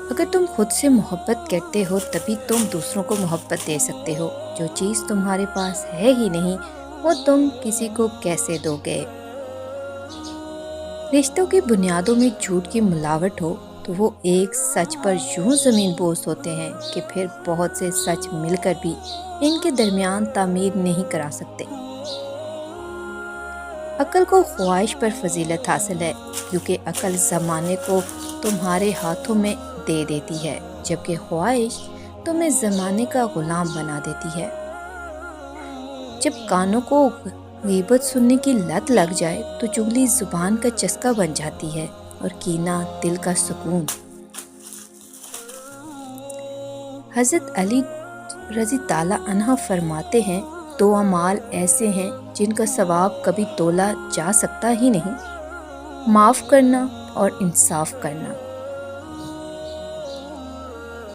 اگر تم خود سے محبت کرتے ہو تبھی تم دوسروں کو محبت دے سکتے ہو۔ جو چیز تمہارے پاس ہے ہی نہیں وہ تم کسی کو کیسے دو گے؟ رشتوں کی بنیادوں میں جھوٹ کی ملاوٹ ہو تو وہ ایک سچ پر یوں زمین بوس ہوتے ہیں کہ پھر بہت سے سچ مل کر بھی ان کے درمیان تعمیر نہیں کرا سکتے۔ عقل کو خواہش پر فضیلت حاصل ہے، کیونکہ عقل زمانے کو تمہارے ہاتھوں میں دے دیتی ہے، جبکہ خواہش تمہیں زمانے کا غلام بنا دیتی ہے۔ جب کانوں کو غیبت سننے کی لت لگ جائے تو چغلی زبان کا چسکا بن جاتی ہے اور کینہ دل کا سکون۔ حضرت علی رضی تعالیٰ عنہ فرماتے ہیں، دو اعمال ایسے ہیں جن کا ثواب کبھی تولا جا سکتا ہی نہیں، معاف کرنا اور انصاف کرنا۔